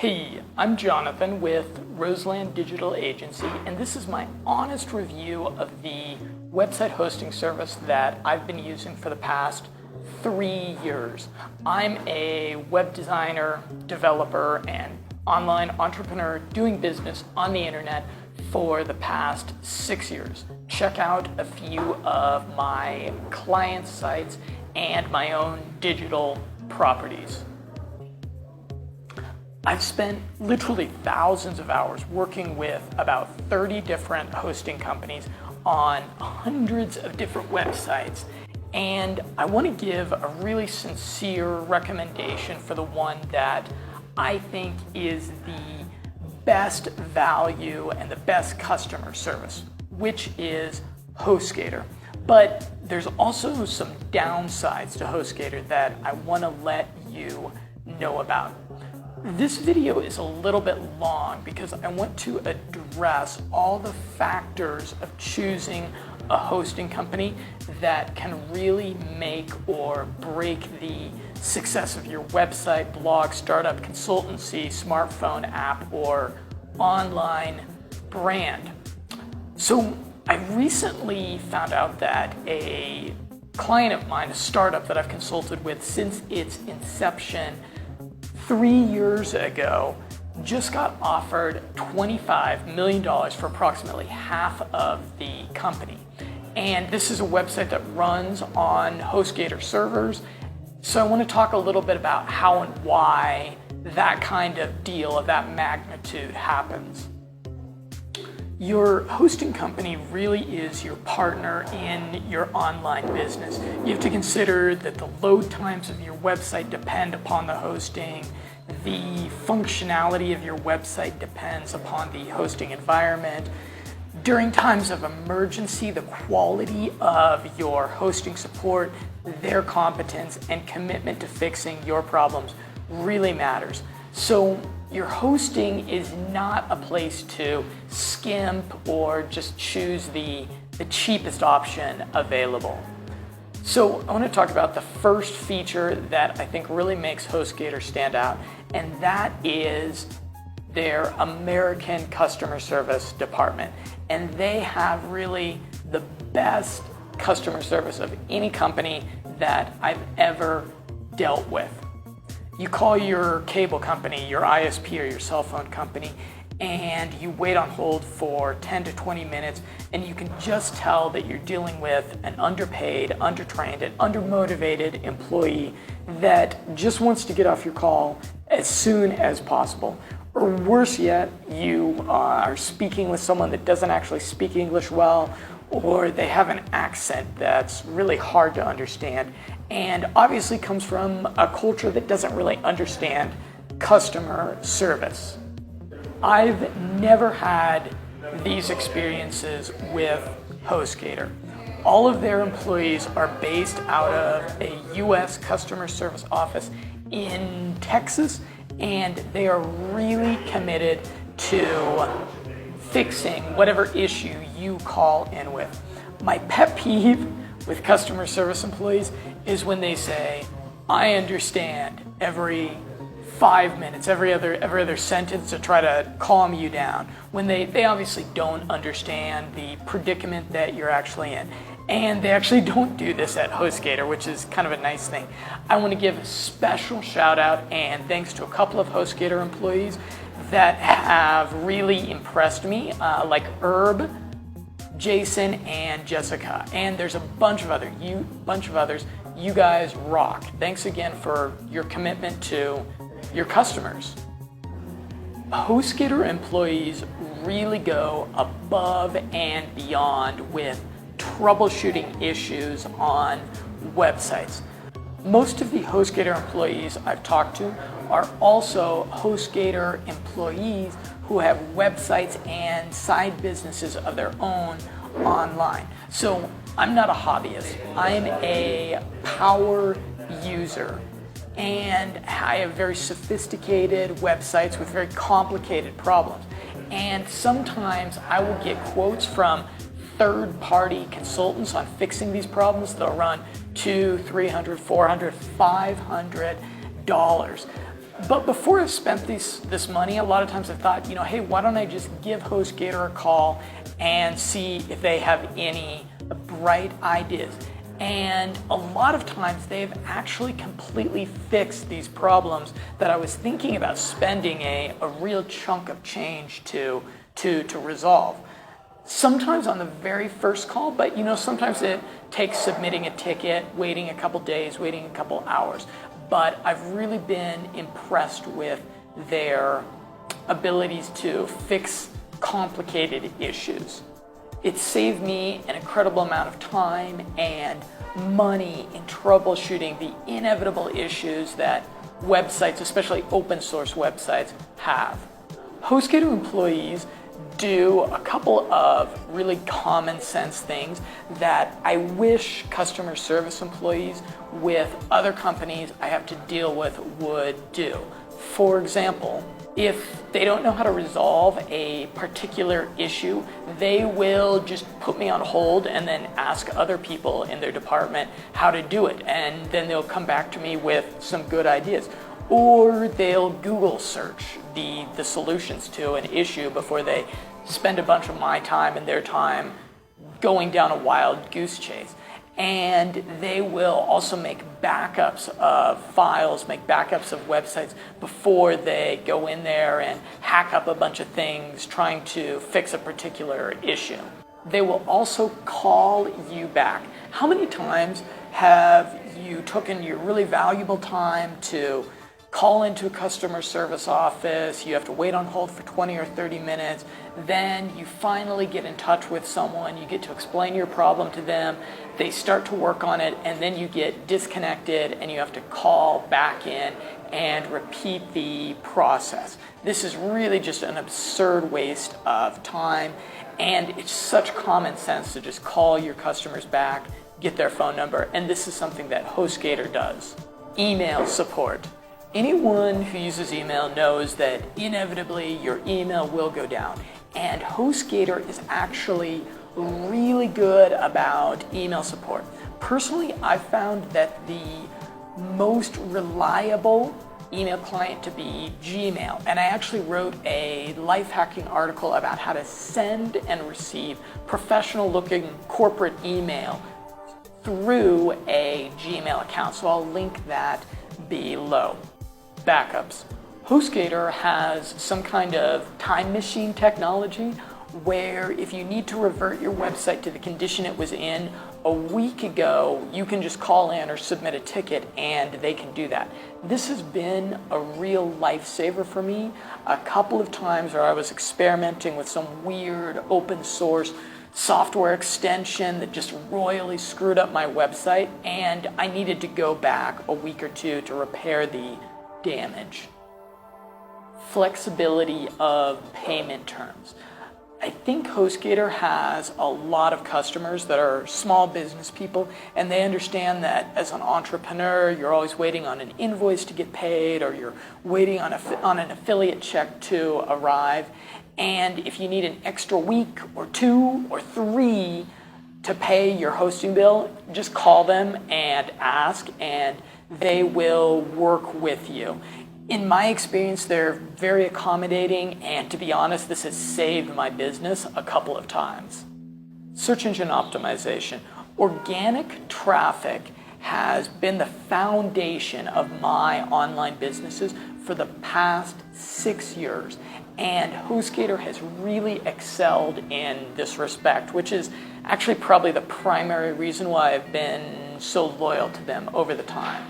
Hey, I'm Jonathan with Roseland Digital Agency, and this is my honest review of the website hosting service that I've been using for the past 3 years. I'm a web designer, developer, and online entrepreneur doing business on the internet for the past 6 years. Check out a few of my client sites and my own digital properties. I've spent literally thousands of hours working with about 30 different hosting companies on hundreds of different websites, and I want to give a really sincere recommendation for the one that I think is the best value and the best customer service, which is Hostgator. But there's also some downsides to Hostgator that I want to let you know about. This video is a little bit long because I want to address all the factors of choosing a hosting company that can really make or break the success of your website, blog, startup, consultancy, smartphone app, or online brand. So I recently found out that a client of mine, a startup that I've consulted with since its inception 3 years ago, just got offered $25 million for approximately half of the company. And this is a website that runs on Hostgator servers. So I want to talk a little bit about how and why that kind of deal of that magnitude happens. Your hosting company really is your partner in your online business. You have to consider that the load times of your website depend upon the hosting. The functionality of your website depends upon the hosting environment. During times of emergency, the quality of your hosting support, their competence, and commitment to fixing your problems really matters. So your hosting is not a place to skimp or just choose the cheapest option available. So I want to talk about the first feature that I think really makes Hostgator stand out, and that is their American customer service department. And they have really the best customer service of any company that I've ever dealt with. You call your cable company, your ISP, or your cell phone company, and you wait on hold for 10 to 20 minutes, and you can just tell that you're dealing with an underpaid, undertrained, and undermotivated employee that just wants to get off your call as soon as possible. Or worse yet, you are speaking with someone that doesn't actually speak English well, or they have an accent that's really hard to understand, and obviously comes from a culture that doesn't really understand customer service. I've never had these experiences with Hostgator. All of their employees are based out of a US customer service office in Texas, and they are really committed to fixing whatever issue you call in with. My pet peeve with customer service employees is when they say, "I understand," every 5 minutes, every other sentence to try to calm you down, when they obviously don't understand the predicament that you're actually in. And they actually don't do this at Hostgator, which is kind of a nice thing. I want to give a special shout out and thanks to a couple of Hostgator employees that have really impressed me, like Herb, Jason, and Jessica. And there's a bunch of others. You guys rock. Thanks again for your commitment to your customers. Hostgator employees really go above and beyond with troubleshooting issues on websites. Most of the Hostgator employees I've talked to are also Hostgator employees who have websites and side businesses of their own online. So I'm not a hobbyist. I'm a power user. And I have very sophisticated websites with very complicated problems. And sometimes I will get quotes from third-party consultants on fixing these problems. They'll run $200, $300, $400, $500. But before I've spent this money, a lot of times I've thought, hey, why don't I just give Hostgator a call and see if they have any bright ideas. And a lot of times they've actually completely fixed these problems that I was thinking about spending a real chunk of change to resolve. Sometimes on the very first call, but sometimes it takes submitting a ticket, waiting a couple days, waiting a couple hours. But I've really been impressed with their abilities to fix complicated issues. It saved me an incredible amount of time and money in troubleshooting the inevitable issues that websites, especially open source websites, have. Hostgator employees do a couple of really common sense things that I wish customer service employees with other companies I have to deal with would do. For example, if they don't know how to resolve a particular issue, they will just put me on hold and then ask other people in their department how to do it. And then they'll come back to me with some good ideas. Or they'll Google search the solutions to an issue before they spend a bunch of my time and their time going down a wild goose chase. And they will also make backups of files, make backups of websites before they go in there and hack up a bunch of things trying to fix a particular issue. They will also call you back. How many times have you taken your really valuable time to call into a customer service office, you have to wait on hold for 20 or 30 minutes, then you finally get in touch with someone, you get to explain your problem to them, they start to work on it, and then you get disconnected and you have to call back in and repeat the process. This is really just an absurd waste of time, and it's such common sense to just call your customers back, get their phone number, and this is something that Hostgator does. Email support. Anyone who uses email knows that inevitably your email will go down. And Hostgator is actually really good about email support. Personally, I've found that the most reliable email client to be Gmail. And I actually wrote a life hacking article about how to send and receive professional looking corporate email through a Gmail account. So I'll link that below. Backups. Hostgator has some kind of time machine technology where if you need to revert your website to the condition it was in a week ago, you can just call in or submit a ticket and they can do that. This has been a real lifesaver for me. A couple of times where I was experimenting with some weird open source software extension that just royally screwed up my website, and I needed to go back a week or two to repair the damage. Flexibility of payment terms. I think Hostgator has a lot of customers that are small business people, and they understand that as an entrepreneur, you're always waiting on an invoice to get paid, or you're waiting on an affiliate check to arrive. And if you need an extra week or 2 or 3 to pay your hosting bill, just call them and ask, and they will work with you. In my experience, they're very accommodating, and to be honest, this has saved my business a couple of times. Search engine optimization. Organic traffic has been the foundation of my online businesses for the past 6 years, and Hostgator has really excelled in this respect, which is actually probably the primary reason why I've been so loyal to them over the time.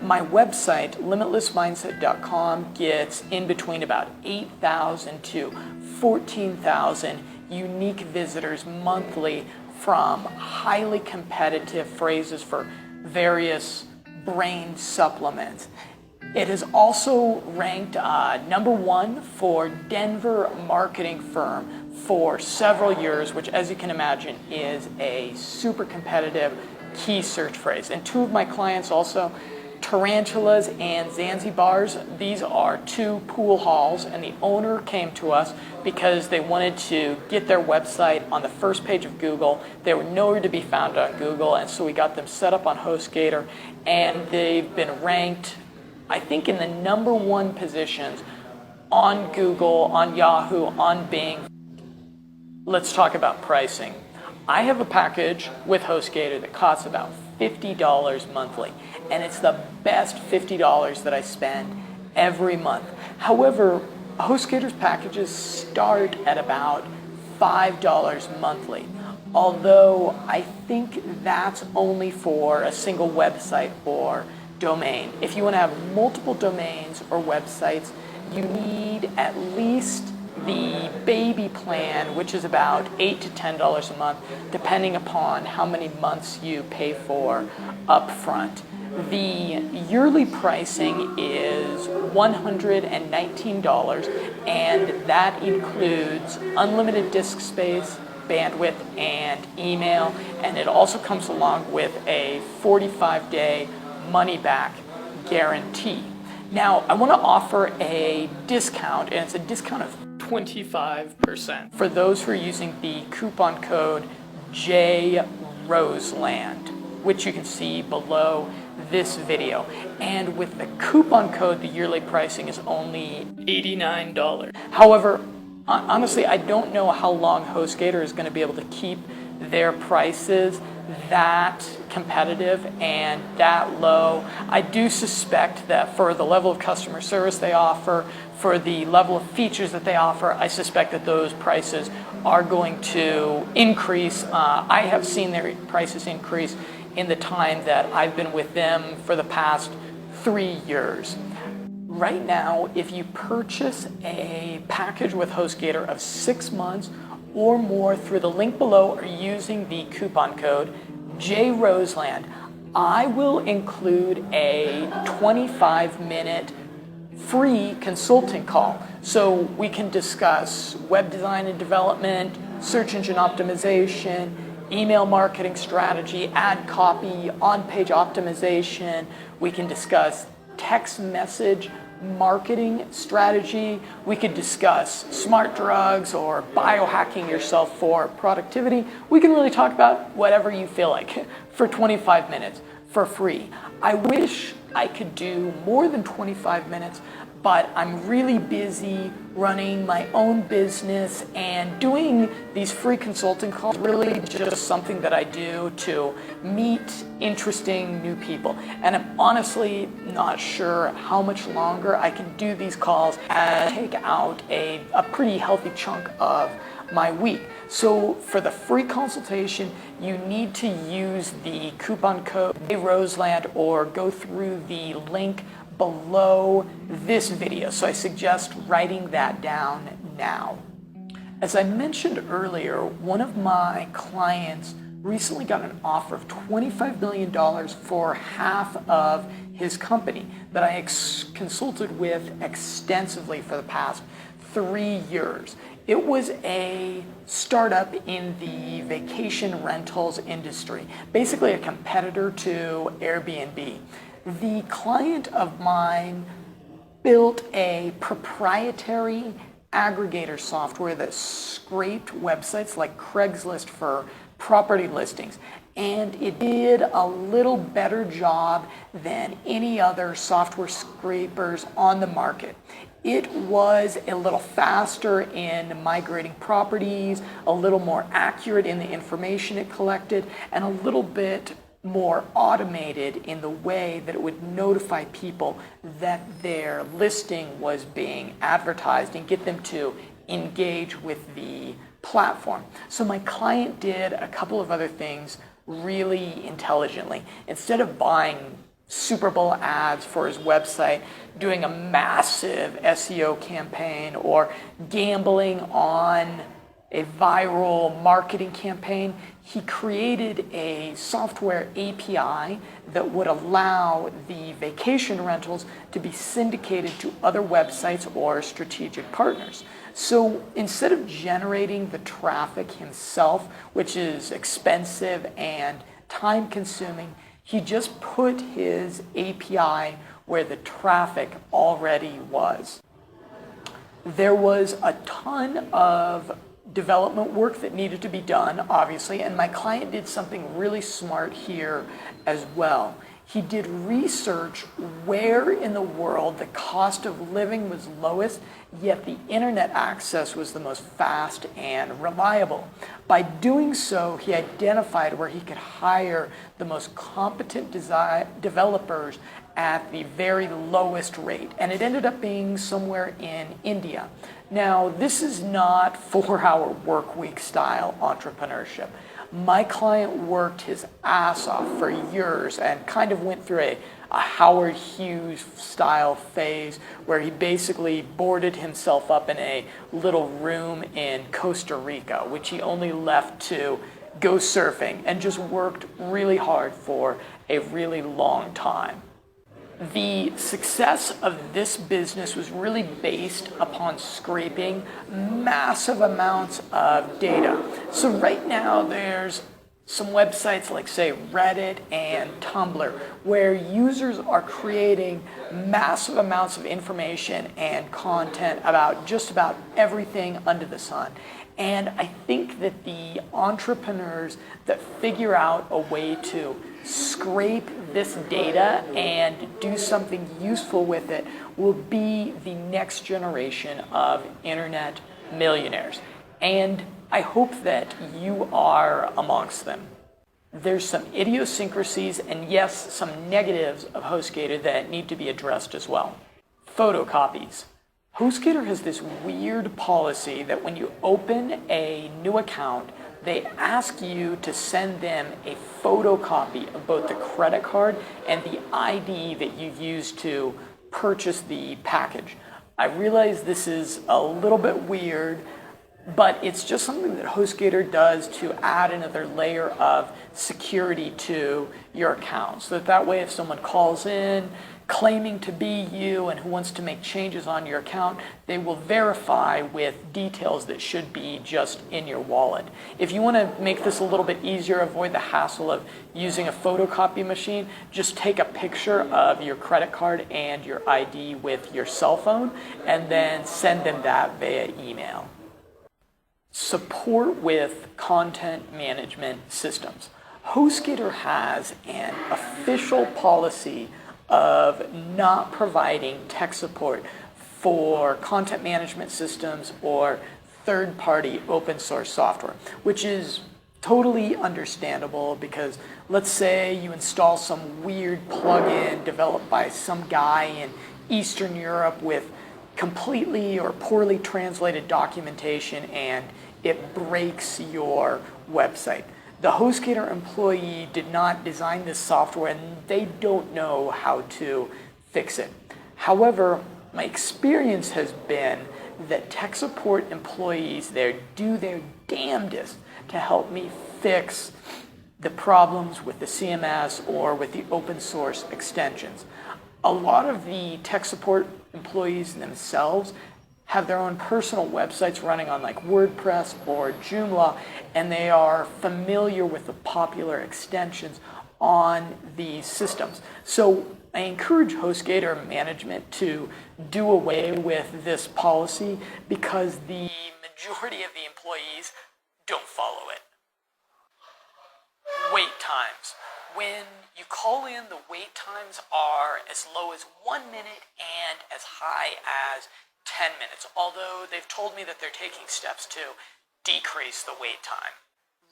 My website, limitlessmindset.com, gets in between about 8,000 to 14,000 unique visitors monthly from highly competitive phrases for various brain supplements. It is also ranked #1 for Denver marketing firm for several years, which, as you can imagine, is a super competitive key search phrase. And 2 of my clients also, Tarantulas and Zanzibars. These are 2 pool halls, and the owner came to us because they wanted to get their website on the first page of Google. They were nowhere to be found on Google, and so we got them set up on Hostgator, and they've been ranked I think in the #1 positions on Google, on Yahoo, on Bing. Let's talk about pricing. I have a package with Hostgator that costs about $50 monthly, and it's the best $50 that I spend every month. However, Hostgator's packages start at about $5 monthly, although I think that's only for a single website or domain. If you want to have multiple domains or websites, you need at least the baby plan, which is about $8 to $10 a month, depending upon how many months you pay for upfront. The yearly pricing is $119, and that includes unlimited disk space, bandwidth, and email, and it also comes along with a 45-day money-back guarantee. Now, I want to offer a discount, and it's a discount of 25% for those who are using the coupon code JRoseland, which you can see below this video. And with the coupon code, the yearly pricing is only $89. However, honestly, I don't know how long Hostgator is going to be able to keep their prices that competitive and that low. I do suspect that for the level of customer service they offer, for the level of features that they offer, I suspect that those prices are going to increase. I have seen their prices increase in the time that I've been with them for the past 3 years. Right now, if you purchase a package with Hostgator of 6 months or more through the link below or using the coupon code JRoseland, I will include a 25-minute free consulting call. So we can discuss web design and development, search engine optimization, email marketing strategy, ad copy, on-page optimization. We can discuss text message marketing strategy. We could discuss smart drugs or biohacking yourself for productivity. We can really talk about whatever you feel like for 25 minutes for free. I wish I could do more than 25 minutes, but I'm really busy running my own business, and doing these free consulting calls is really just something that I do to meet interesting new people. And I'm honestly not sure how much longer I can do these calls and take out a pretty healthy chunk of my week. So for the free consultation, you need to use the coupon code Roseland or go through the link below this video. So I suggest writing that down now. As I mentioned earlier, one of my clients recently got an offer of $25 million for half of his company that I consulted with extensively for the past 3 years. It was a startup in the vacation rentals industry, basically a competitor to Airbnb. The client of mine built a proprietary aggregator software that scraped websites like Craigslist for property listings, and it did a little better job than any other software scrapers on the market. It was a little faster in migrating properties, a little more accurate in the information it collected, and a little bit more automated in the way that it would notify people that their listing was being advertised and get them to engage with the platform. So my client did a couple of other things really intelligently. Instead of buying Super Bowl ads for his website, doing a massive SEO campaign, or gambling on a viral marketing campaign, he created a software API that would allow the vacation rentals to be syndicated to other websites or strategic partners. So instead of generating the traffic himself, which is expensive and time-consuming, he just put his API where the traffic already was. There was a ton of development work that needed to be done, obviously, and my client did something really smart here as well. He did research where in the world the cost of living was lowest, yet the internet access was the most fast and reliable. By doing so, he identified where he could hire the most competent developers at the very lowest rate, and it ended up being somewhere in India. Now, this is not 4-hour work week style entrepreneurship. My client worked his ass off for years and kind of went through a Howard Hughes style phase where he basically boarded himself up in a little room in Costa Rica, which he only left to go surfing, and just worked really hard for a really long time. The success of this business was really based upon scraping massive amounts of data. So right now there's some websites like, say, Reddit and Tumblr, where users are creating massive amounts of information and content about just about everything under the sun. And I think that the entrepreneurs that figure out a way to scrape this data and do something useful with it will be the next generation of internet millionaires. And I hope that you are amongst them. There's some idiosyncrasies and, yes, some negatives of Hostgator that need to be addressed as well. Photocopies. Hostgator has this weird policy that when you open a new account, they ask you to send them a photocopy of both the credit card and the ID that you used to purchase the package. I realize this is a little bit weird, but it's just something that Hostgator does to add another layer of security to your account. So that way if someone calls in claiming to be you and who wants to make changes on your account, they will verify with details that should be just in your wallet. If you want to make this a little bit easier, avoid the hassle of using a photocopy machine, just take a picture of your credit card and your ID with your cell phone and then send them that via email. Support with content management systems. Hostgator has an official policy of not providing tech support for content management systems or third-party open source software, which is totally understandable because let's say you install some weird plugin developed by some guy in Eastern Europe with completely or poorly translated documentation and it breaks your website. The Hostgator employee did not design this software and they don't know how to fix it. However, my experience has been that tech support employees there do their damnedest to help me fix the problems with the CMS or with the open source extensions. A lot of the tech support employees themselves have their own personal websites running on like WordPress or Joomla, and they are familiar with the popular extensions on these systems. So I encourage Hostgator management to do away with this policy because the majority of the employees don't follow it. Wait times. When you call in, the wait times are as low as 1 minute and as high as 10 minutes, although they've told me that they're taking steps to decrease the wait time.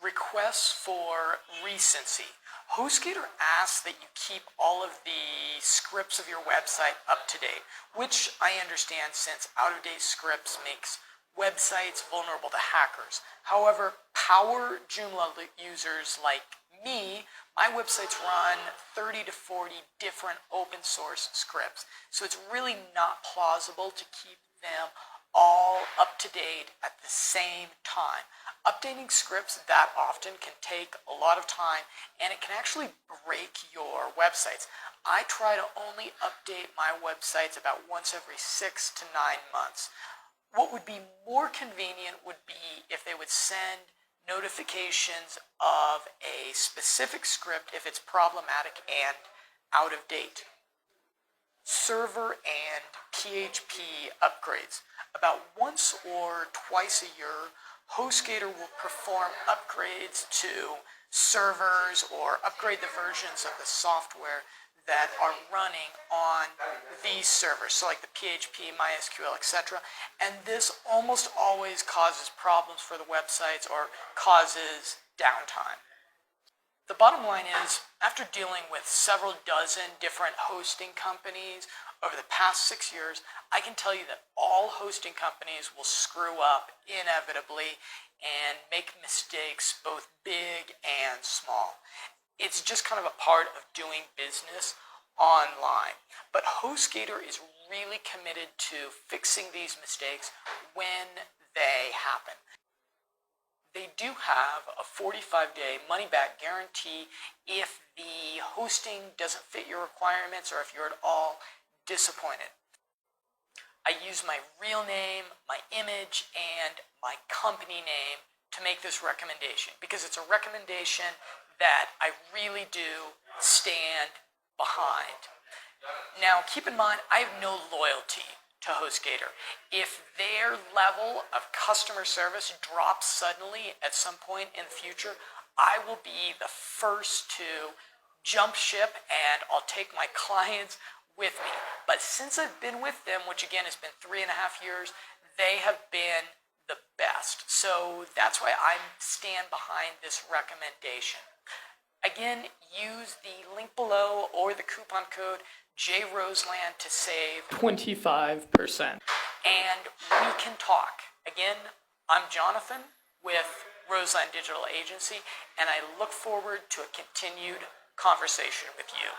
Requests for recency. Hostgator asks that you keep all of the scripts of your website up to date, which I understand since out-of-date scripts makes websites vulnerable to hackers. However, power Joomla users like me, my websites run 30 to 40 different open source scripts, so it's really not plausible to keep them all up to date at the same time. Updating scripts that often can take a lot of time and it can actually break your websites. I try to only update my websites about once every 6 to 9 months. What would be more convenient would be if they would send notifications of a specific script if it's problematic and out of date. Server and PHP upgrades. About once or twice a year, Hostgator will perform upgrades to servers or upgrade the versions of the software that are running on these servers, so like the PHP, MySQL, etc. And this almost always causes problems for the websites or causes downtime. The bottom line is, after dealing with several dozen different hosting companies over the past 6 years, I can tell you that all hosting companies will screw up inevitably and make mistakes both big and small. It's just kind of a part of doing business online. But Hostgator is really committed to fixing these mistakes when they happen. They do have a 45-day money-back guarantee if the hosting doesn't fit your requirements or if you're at all disappointed. I use my real name, my image, and my company name to make this recommendation because it's a recommendation that I really do stand behind. Now, keep in mind, I have no loyalty to Hostgator. If their level of customer service drops suddenly at some point in the future, I will be the first to jump ship and I'll take my clients with me. But since I've been with them, which again has been 3.5 years, they have been the best. So that's why I stand behind this recommendation. Again, use the link below or the coupon code JRoseland to save 25%. And we can talk. Again, I'm Jonathan with Roseland Digital Agency, and I look forward to a continued conversation with you.